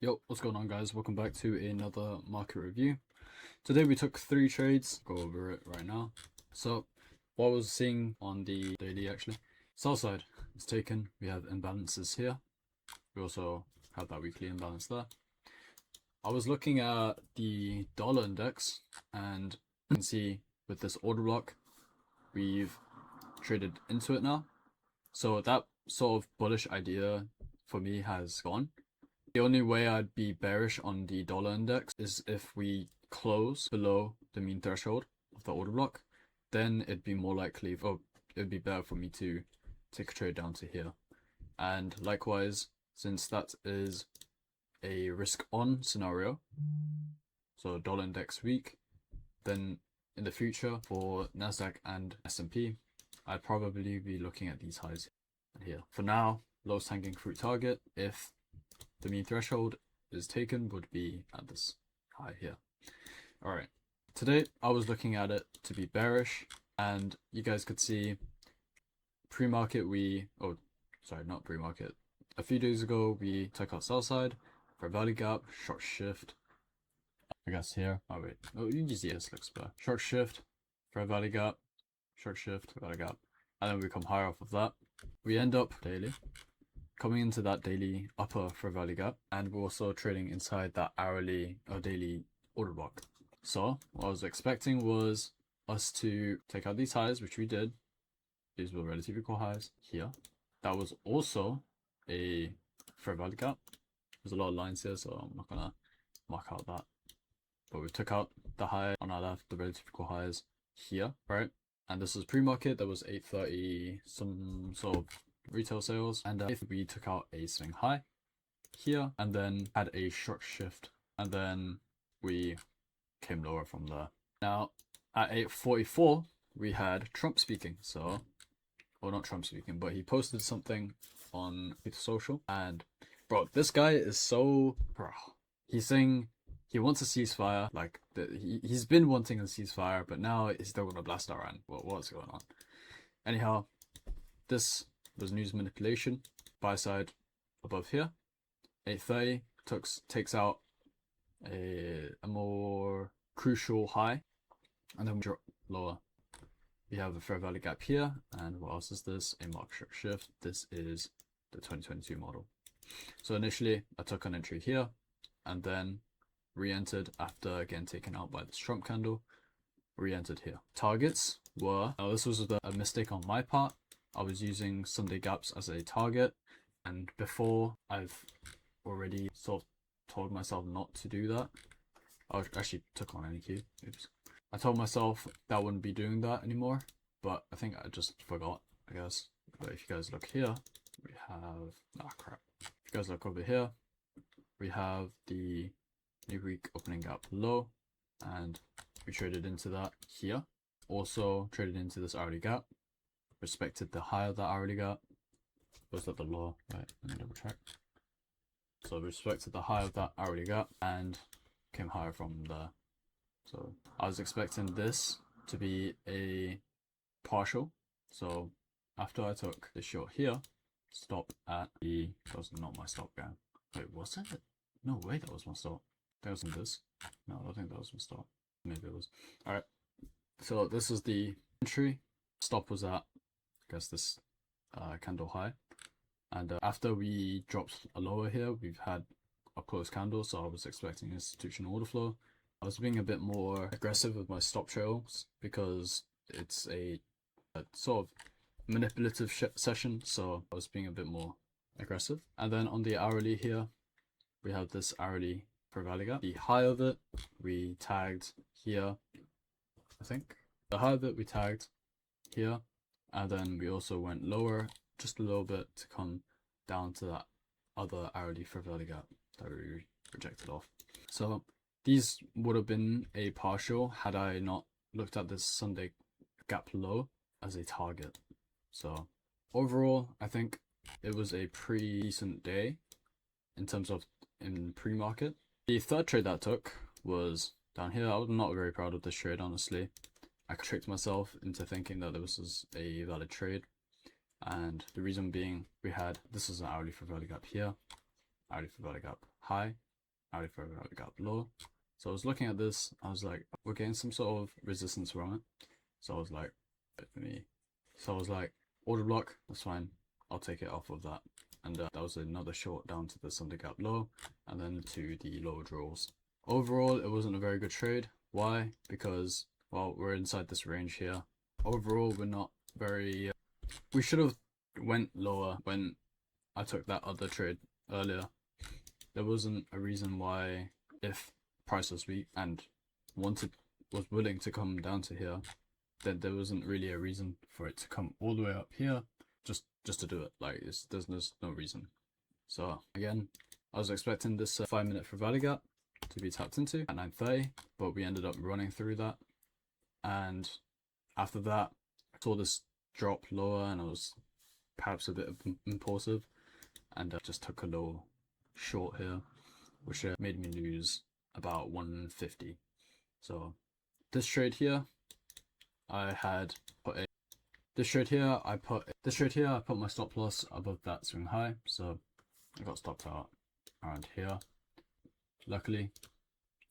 Yo, what's going on guys? Welcome back to another market review. Today we took 3 trades, go over it right now. So, what I was seeing on the daily actually, sell side is taken, we have imbalances here. We also have that weekly imbalance there. I was looking at the dollar index and you can see with this order block, we've traded into it now. So that sort of bullish idea for me has gone. The only way I'd be bearish on the dollar index is if we close below the mean threshold of the order block. Then it'd be more likely, it'd be better for me to take a trade down to here. And likewise, since that is a risk on scenario, so dollar index weak, then in the future for Nasdaq and S&P, I'd probably be looking at these highs here. For now, lowest hanging fruit target, if the mean threshold is taken, would be at this high here. Alright, today I was looking at it to be bearish, and you guys could see pre-market not pre-market, a few days ago we took our sell side for a value gap, short shift, I guess here, you can see this looks better, short shift for a value gap, short shift, value gap, and then we come higher off of that. We end up daily coming into that daily upper for a value gap, and we're also trading inside that hourly or daily order block. So what I was expecting was us to take out these highs, which we did. These were relatively equal highs here. That was also a fair value gap. There's a lot of lines here, so I'm not gonna mark out that. But we took out the high on our left, the relatively equal highs here, right? And this was pre-market. That was 8:30, some sort of retail sales, and if we took out a swing high here and then had a short shift, and then we came lower from there. Now at 8:44 we had Trump speaking, well, not Trump speaking, but he posted something on social, and bro, this guy is so he's saying he wants a ceasefire, like he's been wanting a ceasefire, but now he's still gonna blast Iran. What's going on? Anyhow, this was news manipulation. Buy side above here, 8:30 takes out a more crucial high, and then we drop lower. We have a fair value gap here, and what else is this? A market shift. This is the 2022 model. So initially I took an entry here and then re-entered after again taken out by this Trump candle, re-entered here. Targets were, now this was a mistake on my part. I was using Sunday gaps as a target, and before I've already sort of told myself not to do that. I actually took on NQ. Oops. I told myself that I wouldn't be doing that anymore, but I think I just forgot, I guess. But if you guys look here, we have, crap. If you guys look over here, we have the new week opening gap low, and we traded into that here. Also traded into this hourly gap, respected the high of that hourly gap. Was that the low? Right, let me double check. So respected the high of that hourly gap and came higher from there. So I was expecting this to be a partial. So after I took the short here, stop at the, that was not my stop gap. Wait, was it? No way, that was my stop. That wasn't this. No, I don't think that was my stop. Maybe it was. Alright, so this is the entry. Stop was at, I guess, this candle high, and after we dropped a lower here, we've had a closed candle, so I was expecting institutional order flow. I was being a bit more aggressive with my stop trails because it's a sort of manipulative session, so I was being a bit more aggressive. And then on the hourly here, we have this hourly for value gap. The high of it we tagged here, I think. The high of it we tagged here, and then we also went lower just a little bit to come down to that other hourly for value gap that we rejected off. So these would have been a partial had I not looked at this Sunday gap low as a target. So overall, I think it was a pretty decent day in terms of in pre-market. The third trade that I took was down here. I was not very proud of this trade, honestly. I tricked myself into thinking that this was a valid trade, and the reason being, we had, this is an hourly for value gap here, hourly for value gap high, Audi Ferrari gap low. So I was looking at this, I was like, we're getting some sort of resistance from it. So I was like, for me. So I was like, order block, that's fine. I'll take it off of that. And that was another short down to the Sunday gap low, and then to the lower draws. Overall, it wasn't a very good trade. Why? Because, well, we're inside this range here. Overall, we're not very... we should have went lower when I took that other trade earlier. There wasn't a reason why, if price was weak and was willing to come down to here, then there wasn't really a reason for it to come all the way up here just to do it. Like, there's no reason. So again, I was expecting this 5 minute for value gap to be tapped into at 9:30, but we ended up running through that. And after that, I saw this drop lower, and I was perhaps a bit impulsive, and just took a little short here, which made me lose about 150. So this trade here, I put my stop loss above that swing high, so I got stopped out around here. Luckily,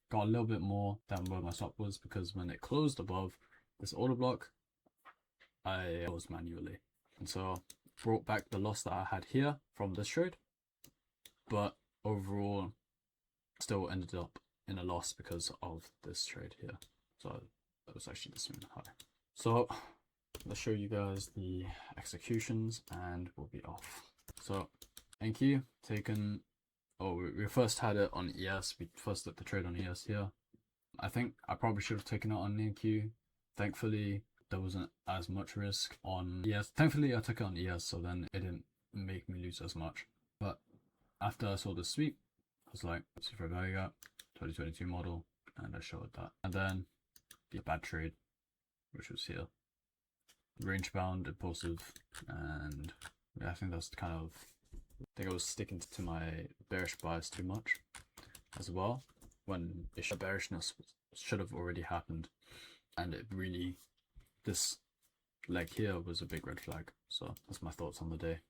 got a little bit more than where my stop was, because when it closed above this order block, I was manually, and so brought back the loss that I had here from this trade, but overall still ended up in a loss because of this trade here. So that was actually the swing high. So let's show you guys the executions and we'll be off. So NQ taken, we first had it on ES. We first took the trade on ES here. I think I probably should have taken it on NQ. Thankfully there wasn't as much risk on ES. Thankfully I took it on ES, so then it didn't make me lose as much. But after I saw the sweep, I was like, let's see for a value gap, 2022 model, and I showed that. And then the bad trade, which was here. Range bound, impulsive, and yeah, I think that's kind of, I think I was sticking to my bearish bias too much as well, when bearishness should have already happened. And it really, this leg here was a big red flag. So that's my thoughts on the day.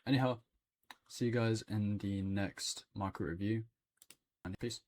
Anyhow, see you guys in the next market review, and peace.